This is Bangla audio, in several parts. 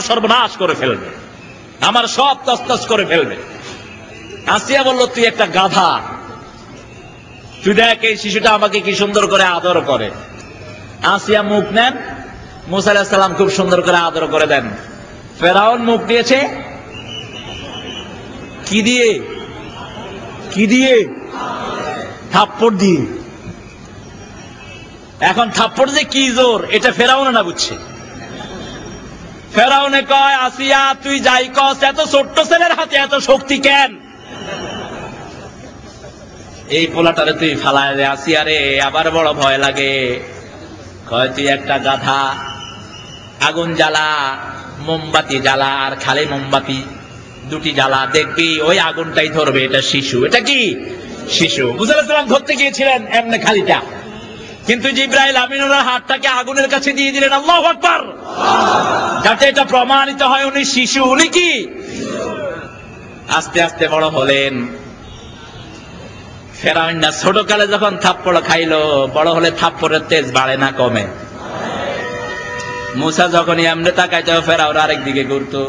সর্বনাশ করে ফেলবে, আমার সব তছনছ করে ফেলবে। আসিয়া বলল, তুই একটা গাধা, তুই দেখ এই শিশুটা আমাকে কি সুন্দর করে আদর করে। আসিয়া মুখ নেন, মুসা আলাইহিস সালাম খুব সুন্দর করে আদর করে দেন। ফেরাউন মুখ দিয়েছে কি দিয়ে? কি দিয়ে? থাপ্পড় দিয়ে। এখন থাপ্পড় যে কি জোর এটা ফেরাউনে না বুঝছে। ফেরাউনে কয়, আসিয়া তুই যাই কস, এত ছোট্ট ছেলের হাতে এত শক্তি কেন? এই পোলাটারে তুই ফালায় দে। আসিয়া রে আবার বড় ভয় লাগে। কয়, তুই একটা গাধা, আগুন জ্বালা, মোমবাতি জ্বালা, আর খালি মোমবাতি দুটি জ্বালা, দেখবি ওই আগুনটাই ধরবে। এটা শিশু। এটা কি শিশু? মুসা আলাইহিস সালাম ধরতে গিয়েছিলেন এমনি খালিটা, কিন্তু জিবরাইল আমিনুর হাতটাকে আগুনের কাছে দিয়ে দিলেন। আল্লাহু আকবার, যাতে এটা প্রমাণিত হয় উনি শিশু। উনি কি? আস্তে আস্তে বড় হলেন। ফেরাউন না ছোট কালে যখন থাপ্পড় খাইলো, বড় হলে থাপ্পড়ের তেজ বাড়ে না কমে? মুসা যখনই এমনি তাকাইতো, ফেরাউন আরেক দিকে ঘুরতো।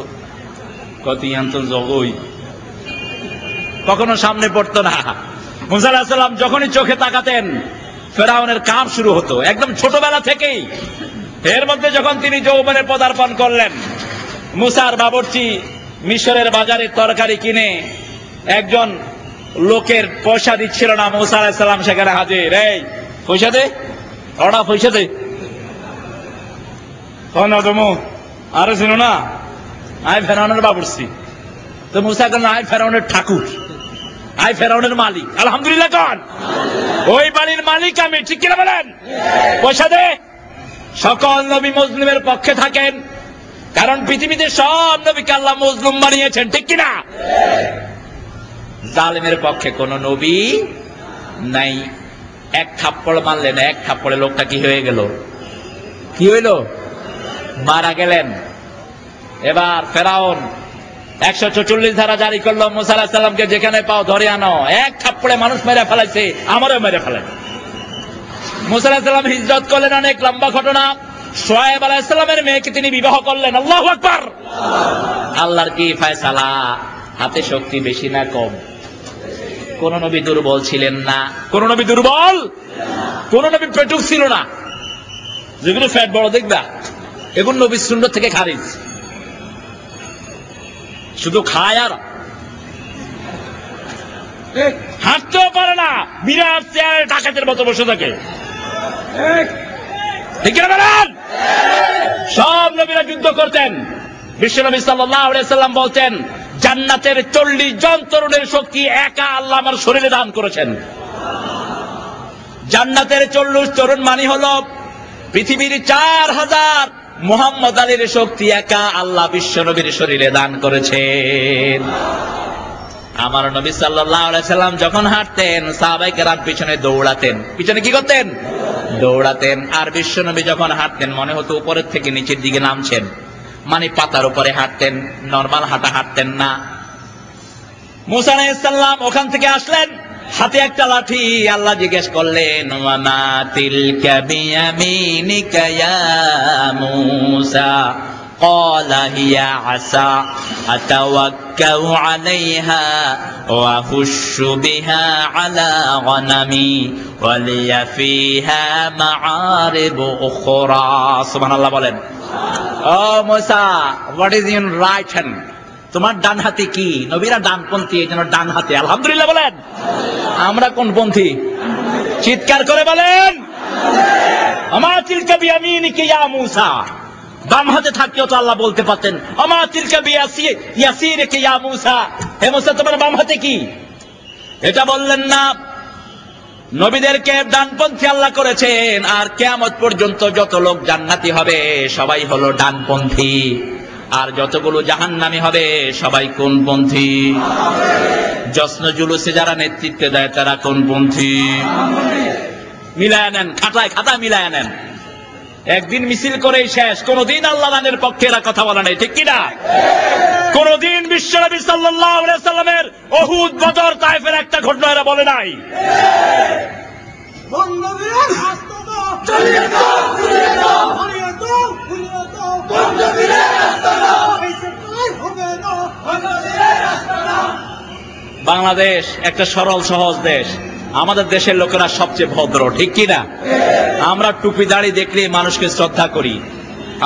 কত আন্ত জগই, কখনো সামনে পড়তো না। মুসা আলাইহিস সালাম যখনই চোখে তাকাতেন, ফেরাউনের কাম শুরু হতো একদম ছোটবেলা থেকেই। এর মধ্যে যখন তিনি যৌবনে পদার্পণ করলেন, মুসার বাবুর্চি মিশরের বাজারে তরকারি কিনে একজন লোকের পয়সা দিচ্ছিল না, মুসা আলাইহিস সালাম সেখানে হাজির। এই পয়সা দে, ওরা পয়সা দে। আরে ছিল না, আই ফেরাউনের বাবুর্চি। তো মুসা কেন, আই ফেরাউনের ঠাকুর, আই ফেরাউনের মালিক। আলহামদুলিল্লাহ কন, ওই বাড়ির মালিক আমি, ঠিক কিনা বলেন? পয়সা দে। সকল নবী মজলুমের পক্ষে থাকেন, কারণ পৃথিবীতে সব নবীকে আল্লাহ মজলুম বানিয়েছেন, ঠিক কিনা? জালেমের পক্ষে কোন নবী নাই। এক থাপ্পড় মারলেন, এক থাপ্পড়ে লোকটা কি হয়ে গেল? কি হইল? মারা গেলেন। এবার ফেরাউন 144 ধারা জারি করলো, মুসা আলাইহিস সালামকে যেখানে পাও ধরে আনো। এক থাপ্পড়ে মানুষ মেরে ফেলাইছে, আমারও মেরে ফেলেন। মুসা আলাইহিস সালাম হিজরত করলেন, অনেক লম্বা ঘটনা। শুআয়ব আলাইহিস সালামের মেয়েকে তিনি বিবাহ করলেন। আল্লাহু আকবার। আল্লাহর কি ফয়সালা, হাতে শক্তি বেশি না কম? কোন নবী দুর্বল ছিলেন না। কোন নবী দুর্বল, কোন নবী পেটুক ছিল না। যেগুলো ফ্যাট বড় দেখবা, এগুলো নবীর সুন্নাত থেকে খারিজ। শুধু খায় আর হাঁটতেও পারে না, বিরাট চেয়ারে ডাকাতের মতো বসে থাকে। ঠিক না বলেন? সব নবীরা যুদ্ধ করতেন। বিশ্বনবী সাল্লাল্লাহু আলাইহি সাল্লাম বলতেন, জান্নাতের 40 জন তরুণের শক্তি একা আল্লাহ আমার শরীরে দান করেছেন। জান্নাতের 40 তরুণ মানে হলো পৃথিবীর 4000 মুহাম্মদ আলীর শক্তি একা আল্লাহ বিশ্বনবীর শরীরে দান করেছেন। আমার নবী সাল্লাল্লাহু আলাইহি সাল্লাম যখন হাঁটতেন, সাহাবায়ে কেরাম পিছনে দৌড়াতেন। পিছনে কি করতেন? দৌড়াতেন। আর বিশ্বনবী যখন হাঁটতেন, মনে হতো উপরের থেকে নিচের দিকে নামছেন, মানে পাতার উপরে হাঁটতেন, নরমাল হাঁটা হাঁটতেন না। মুসা আলাইহিস সালাম ওখান থেকে আসলেন, হাতে একটা লাঠি। আল্লাহ জিজ্ঞেস করলেন, ওয়া মা তিলকা বিয়ামিনিকা ইয়া মূসা? ক্বালা হিয়া আসা আতাওয়াক্কাউ আলাইহা ওয়া হুশু বিহা আলা গনামি ওয়া লিয়া ফিহা মাআরিব উখরা। সুবহানাল্লাহ বলেন। ও Musa, what is in right hand? তোমার ডান হাতে কি? নবীরা ডানপন্থী, এই জন্য ডান হাতে। আলহামদুলিল্লাহ বলেন। আমরা কোন পন্থী? চিৎকার করে বলেন। আমা তিলকা বিয়ামিনিকা ইয়া মূসা। বাম হাতে থাকতেও তো আল্লাহ বলতে পারতেন, আমা তিলকা বিয়াসিরিকা ইয়া মূসা। হে মূসা, তোমার বাম হাতে কি? এটা বললেন না। নবীদেরকে ডানপন্থী আল্লাহ করেছেন, আর কিয়ামত পর্যন্ত যত লোক জান্নাতি হবে সবাই হলো ডানপন্থী, আর যতগুলো জাহান্নামী হবে সবাই কোনপন্থী? জশ্ন জুলুসে যারা নেতৃত্ব দেয় তারা কোনপন্থী? মিলায় নেন, খাতায় খাতায় মিলায় নেন। একদিন মিছিল করেই শেষ। কোনদিন আল্লাহ দানের পক্ষে এরা কথা বলে নাই, ঠিক কিনা? কোনদিন বিশ্বনবী সাল্লাল্লাহু আলাইহি সাল্লামের উহুদ, বদর, তায়েফের একটা ঘটনা এরা বলে নাই। চালিয়ে দাও, চালিয়ে দাও, চালিয়ে দাও, চালিয়ে দাও। বাংলাদেশ একটা সরল সহজ দেশ, আমাদের দেশের লোকেরা সবচেয়ে ভদ্র, ঠিক কিনা? আমরা টুপি দাড়ি দেখলে মানুষকে শ্রদ্ধা করি,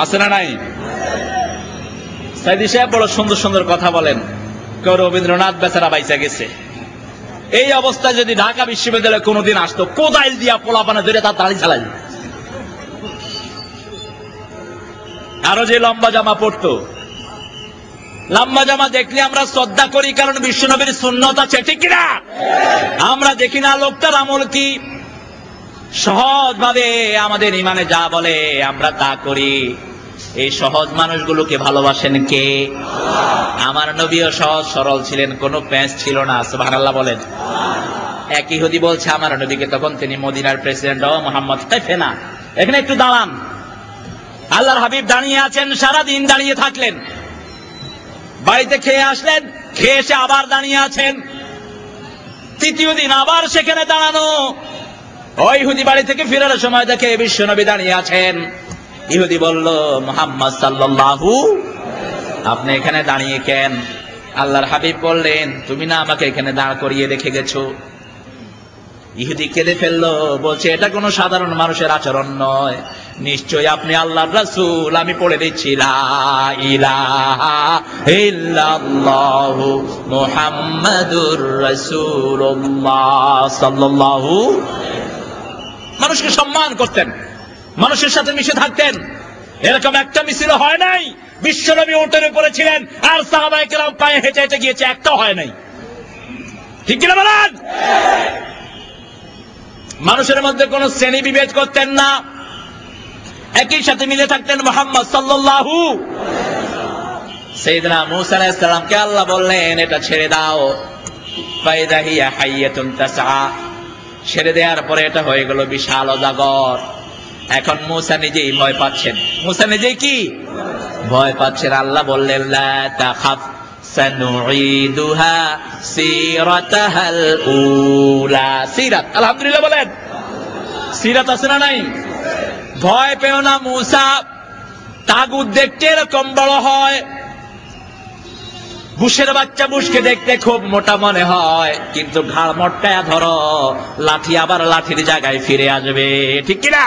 আছে না নাই? সাইদি সাহেব বড় সুন্দর সুন্দর কথা বলেন, কেউ রবীন্দ্রনাথ বেচারা বাইচা গেছে। এই অবস্থায় যদি ঢাকা বিশ্ববিদ্যালয়ে কোনোদিন আসতো, কোদাইল দিয়া পোলাপানা ধরে তার দাড়ি চালাই। আরো যে লম্বা জামা পড়তো, লম্বা জামা দেখলে আমরা শ্রদ্ধা করি, কারণ বিশ্বনবীর সুন্নত আছে, ঠিক কিনা? আমরা দেখি না লোকটার আমল কি, সহজ ভাবে আমাদের ইমানে যা বলে আমরা তা করি। এই সহজ মানুষগুলোকে ভালোবাসেন কে? আমার নবীও সহজ সরল ছিলেন, কোনো প্যাঁচ ছিল না, সুবহানাল্লাহ বলেন। এক ইহুদি বলছে আমার নবীকে, তখন তিনি মদিনার প্রেসিডেন্ট মোহাম্মদ কাইফেনা, এখানে একটু দাঁড়ান। আল্লাহর হাবিব দাঁড়িয়ে আছেন, সারাদিন দাঁড়িয়ে থাকলেন, বাড়িতে খেয়ে আসলেন, খেয়ে এসে আবার দাঁড়িয়ে আছেন, তৃতীয় দিন আবার সেখানে দাঁড়ানো। ওই ইহুদি বাড়ি থেকে ফেরার সময় দেখে বিশ্বনবী দাঁড়িয়ে আছেন। ইহুদি বলল, মুহাম্মদ সাল্লাল্লাহু, আপনি এখানে দাঁড়িয়ে কেন? আল্লাহর হাবিব বললেন, তুমি না আমাকে এখানে দাঁড় করিয়ে রেখে গেছো। ইহুদি কেঁদে ফেললো, বলছে এটা কোনো সাধারণ মানুষের আচরণ নয়, নিশ্চয়ই আপনি আল্লাহর রাসূল। আমি পড়ে দিচ্ছি, লা ইলাহা ইল্লাল্লাহু মুহাম্মাদুর রাসূলুল্লাহ সাল্লাল্লাহু। মানুষকে সম্মান করতেন, মানুষের সাথে মিশে থাকতেন, এরকম একটা মিছিল হয় নাই। বিশ্বনবী উটের উপরে ছিলেন আর সাহাবায়ে কেরাম পায়ে হেঁটে হেঁটে গিয়েছে, একটা হয় নাই, ঠিক কিনা বলেন? মানুষের মধ্যে কোন শ্রেণী বিভেদ করতেন না, একই সাথে মিলে থাকতেন মুহাম্মদ সাল্লাল্লাহু। সাইয়েদনা মূসা আলাইহিস সালামকে আল্লাহ বললেন, এটা ছেড়ে দাও, ফাইদা হিয়া হাইয়াতুন তাসআ। ছেড়ে দেওয়ার পরে এটা হয়ে গেল বিশাল অজাগর। এখন মূসা নিজেই ভয় পাচ্ছেন, মূসা নিজেই কি ভয় পাচ্ছেন। আল্লাহ বললেন, লা তাখাফ সানুঈদুহা সিরাতাহাল উলা। সিরাত, আলহামদুলিল্লাহ বলেন, সিরাত আছে না নাই? ভয় পেও না মূসা, তাগুত দেখতে এরকম বড় হয়, বুশের বাচ্চা বুশকে দেখতে খুব মোটা মনে হয়, কিন্তু ঘাড় মটকায়া ধরো, লাঠি আবার লাঠির জায়গায় ফিরে আসবে, ঠিক কিনা?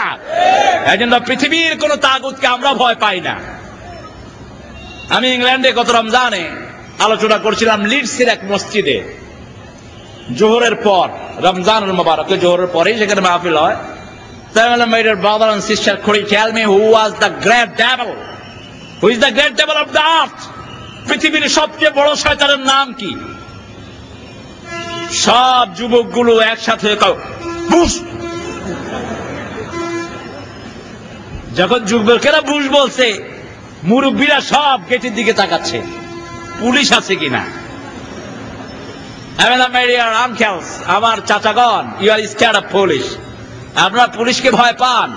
এই জন্য পৃথিবীর কোন তাগুতকে আমরা ভয় পাই না। আমি ইংল্যান্ডে গত রমজানে আলোচনা করছিলাম লিডসের এক মসজিদে, জোহরের পর, রমজানুল মুবারকে জোহরের পরেই সেখানে মাহফিল হয়। My dear brother and sister, could you tell me who was the great devil? Who is the great devil of the earth? পৃথিবীর সবচেয়ে বড় শয়তানের নাম কি? সব যুবকগুলো একসাথে বুশ। যখন যুবকেরা বুশ বলছে, মুরব্বীরা সব গেটের দিকে তাকাচ্ছে, পুলিশ আছে কিনা। My dear uncles, আমার চাচাগণ, you are scared of police. আপনারা পুলিশকে ভয় পান।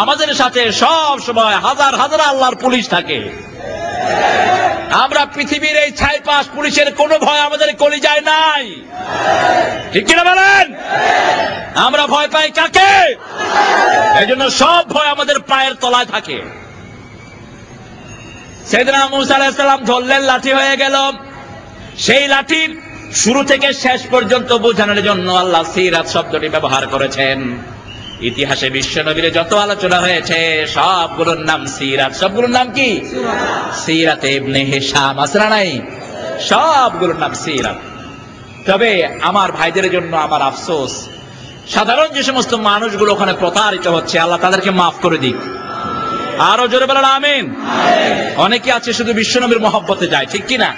আমাদের সাথে সব সময় হাজার হাজার আল্লাহর পুলিশ থাকে। আমরা পৃথিবীর এই ছাইপাশ পুলিশের কোনো ভয় আমাদের কলিজায় নাই, ঠিক কিনা বলেন? আমরা ভয় পাই কাকে? এই জন্য সব ভয় আমাদের পায়ের তলায় থাকে। সাইয়েদনা মূসা আলাইহিস সালাম ধরলেন, লাঠি হয়ে গেল। সেই লাঠি শুরু থেকে শেষ পর্যন্ত বোঝানোর জন্য আল্লাহ সিরাত শব্দটি ব্যবহার করেছেন। ইতিহাসে বিশ্বনবীর যত আলোচনা হয়েছে সবগুলোর নাম সিরাত। সবগুলোর নাম কি? সিরাতে ইবনে হিশাম, আছে না নাই? সবগুলোর নাম সিরাত। তবে আমার ভাইদের জন্য আমার আফসোস, সাধারণ যে সমস্ত মানুষগুলো ওখানে প্রতারিত হচ্ছে, আল্লাহ তাদেরকে মাফ করে দিক। আরো জোরে বলেন আমিন। অনেকে আছে শুধু বিশ্বনবীর মহব্বতে যায়, ঠিক কিনা?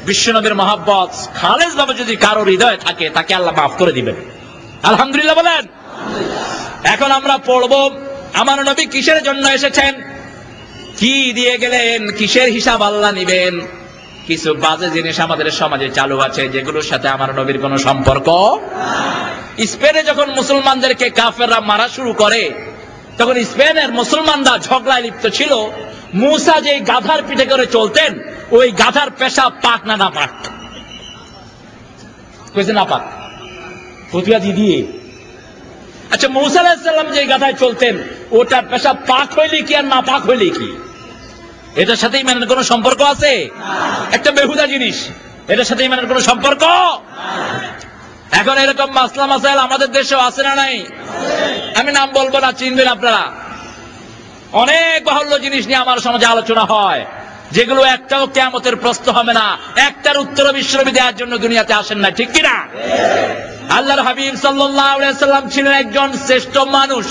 বিশ্বনবীর মহব্বত খালেজ ভাবে যদি কারো হৃদয়ে থাকে, তাকে আল্লাহ মাফ করে দিবেন। আলহামদুলিল্লাহ বলেন। এখন আমরা পড়ব আমার নবী কিসের জন্য এসেছেন, কি দিয়ে গেলেন, কিসের হিসাব আল্লাহ নিবেন। কিছু বাজে জিনিস আমাদের সমাজে চালু আছে যেগুলোর সাথে আমার নবীর কোনো সম্পর্ক। স্পেনে যখন মুসলমানদেরকে কাফেররা মারা শুরু করে, তখন স্পেনের মুসলমানরা ঝগড়ায় লিপ্ত ছিল। মূসা যে গাধার পিঠে করে চলতেন, ওই গাধার পেশাব পাক না না পাক? কইছে না পাক, ফতুয়া দিয়ে। আচ্ছা, মূসা আলাইহিস সালাম যে গাধায় চলতেন, ওটার পেশাব পাক হইলে কি আর না পাক হইলে কি? এটার সাথে ইমানের কোনো সম্পর্ক আছে? একটা বেহুদা জিনিস। এটার সাথে ইমানের কোন সম্পর্ক? এখন এরকম মাসলা মাসাইল আমাদের দেশেও আছে না নাই? আমি নাম বলবো না, চিনবেন আপনারা। অনেক বাহুল্য জিনিস নিয়ে আমার সমাজে আলোচনা হয়, যেগুলো একটাও কিয়ামতের প্রশ্ন হবে না, একটার উত্তর বিশ্বনবী দেওয়ার জন্য দুনিয়াতে আসেন না, ঠিক কিনা? আল্লাহর হাবিব সাল্লাল্লাহু আলাইহি সাল্লাম ছিলেন একজন শ্রেষ্ঠ মানুষ।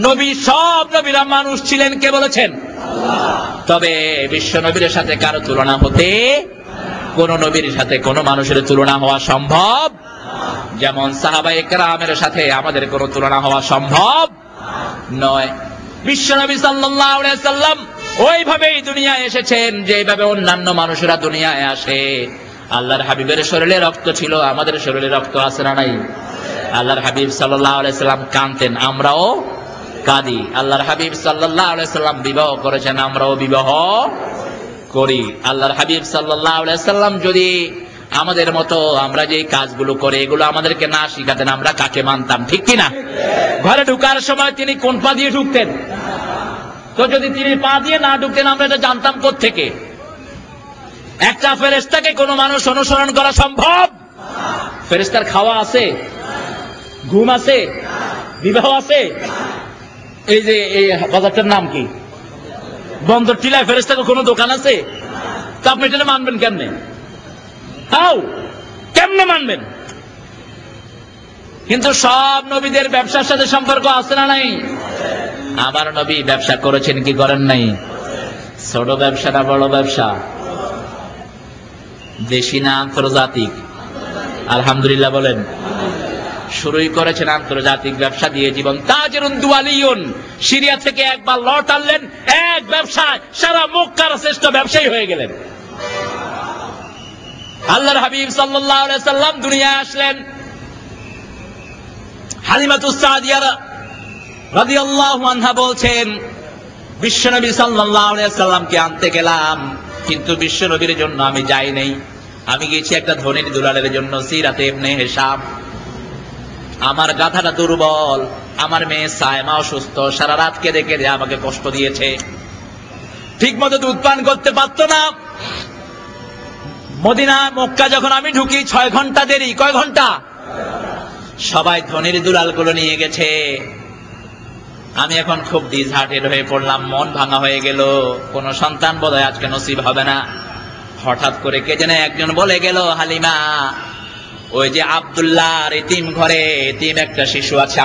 নবী, সব নবীরা মানুষ ছিলেন, কে বলেছেন? তবে বিশ্ব নবীর সাথে কারো তুলনা হতে, কোন নবীর সাথে কোন মানুষের তুলনা হওয়া সম্ভব, যেমন সাহাবায়ে কেরামের সাথে আমাদের কোন তুলনা হওয়া সম্ভব নয়। বিশ্ব নবী সাল্লাল্লাহু আলাইহি সাল্লাম ওইভাবেই দুনিয়ায় এসেছেন যেভাবে অন্যান্য মানুষেরা দুনিয়ায় আসে। আল্লাহর হাবিবের শরীরে রক্ত ছিল, আমাদের শরীরে রক্ত আছে না নাই? আল্লাহর হাবিব সাল্লাল্লাহু আলাইহি সাল্লাম কাঁদতেন, আমরাও কাঁদি। আল্লাহর হাবিব সাল্লাল্লাহু আলাইহি সাল্লাম বিবাহ করেছেন, আমরাও বিবাহ করি। আল্লাহর হাবিব সাল্লাল্লাহু আলাইহি সাল্লাম যদি আমাদের মতো আমরা যে কাজগুলো করে এগুলো আমাদেরকে না শিখাতেন, আমরা কাকে মানতাম, ঠিক কিনা? ঘরে ঢুকার সময় তিনি কোন পা দিয়ে ঢুকতেন? তো যদি তিনি পা দিয়ে না ঢুকতেন, আমরা এটা জানতাম কোত্থেকে? একটা ফেরেশতাকে কোন মানুষ অনুসরণ করা সম্ভব? ফেরেশতার খাওয়া আছে, ঘুম আছে, বিবাহ আছে। এই যে এই বাজারটার নাম কি? বন্দর টিলায় ফেরেশতার কোনো দোকান আছে? তো আপনি এটা মানবেন কেমনে? কেমনে মানবেন? কিন্তু সব নবীদের ব্যবসার সাথে সম্পর্ক আছে না নাই? আমার নবী ব্যবসা করেছেন কি করেন নাই? ছোট ব্যবসা না বড় ব্যবসা? দেশি না আন্তর্জাতিক? আলহামদুলিল্লাহ বলেন। শুরুই করেছেন আন্তর্জাতিক ব্যবসা দিয়ে। জীবন তাজিরুন দুয়ালিয়ুন, সিরিয়া থেকে একবার লট আনলেন, এক ব্যবসায় সারা মক্কার শ্রেষ্ঠ ব্যবসায়ী হয়ে গেলেন। আল্লাহর হাবিব সাল্লাল্লাহু আলাইহি সাল্লাম দুনিয়ায় আসলেন। হালিমাতুস সাদিয়া রাদিয়াল্লাহু আনহা বলছেন, বিশ্বনবী সাল্লাল্লাহু আলাইহি সাল্লামকে আনতে গেলাম, কিন্তু বিশ্বনবীর জন্য আমি যাই নাই, আমি গেছি একটা ধনীর দুলালের জন্য, সিরাতে ইবনে হিশাম। আমার গাধাটা দুর্বল, আমার মেয়ে সায়মা অসুস্থ, সারা রাত কেঁদে কেঁদে আমাকে কষ্ট দিয়েছে, ঠিক মতো দুধ পান করতে পারতো না। মদিনা মক্কা যখন আমি ঢুকি 6 ঘন্টা দেরি। কয় ঘন্টা? সবাই ধনীর দুলাল গুলো নিয়ে গেছে। আমি এখন খুব ডিসহার্টেড হয়ে পড়লাম, মন ভাঙা হয়ে গেল, কোন সন্তান বোধহয় আজকে নসিব হবে না। হঠাৎ করে কে যেন একজন বলে গেল, হালিমা, ওই যে আব্দুল্লাহর এতিম ঘরে এতিম একটা শিশু আছে,